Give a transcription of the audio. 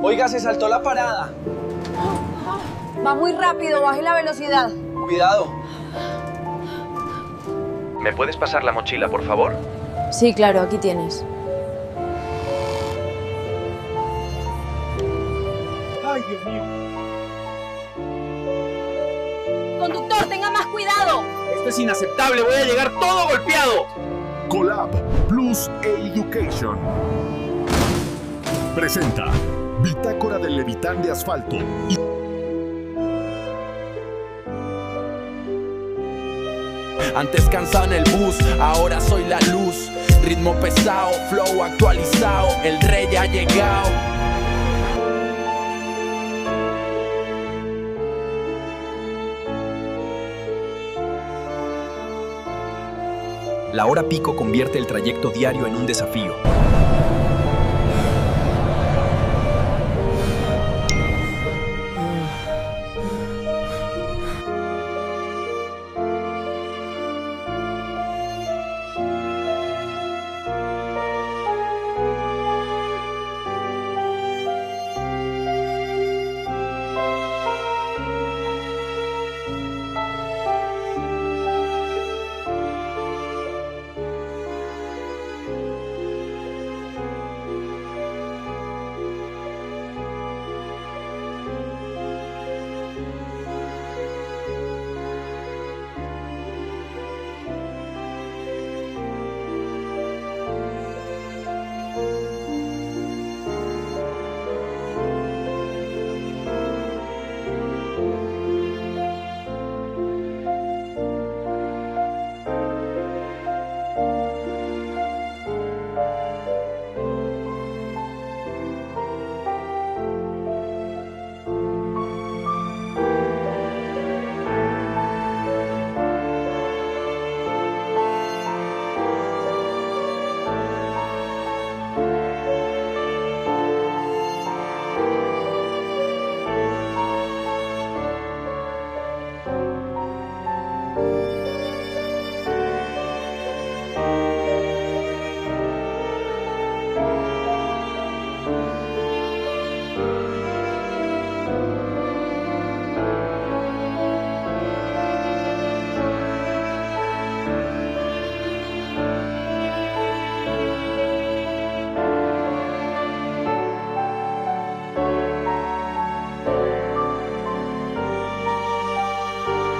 Oiga, se saltó la parada. Va muy rápido, baje la velocidad. Cuidado. ¿Me puedes pasar la mochila, por favor? Sí, claro, aquí tienes. Ay, Dios mío. Conductor, tenga más cuidado. Esto es inaceptable, voy a llegar todo golpeado. Colab Plus Education presenta Bitácora del Levitán de Asfalto y Antes cansado en el bus, ahora soy la luz. Ritmo pesado, flow actualizado, el rey ha llegado. La hora pico convierte el trayecto diario en un desafío.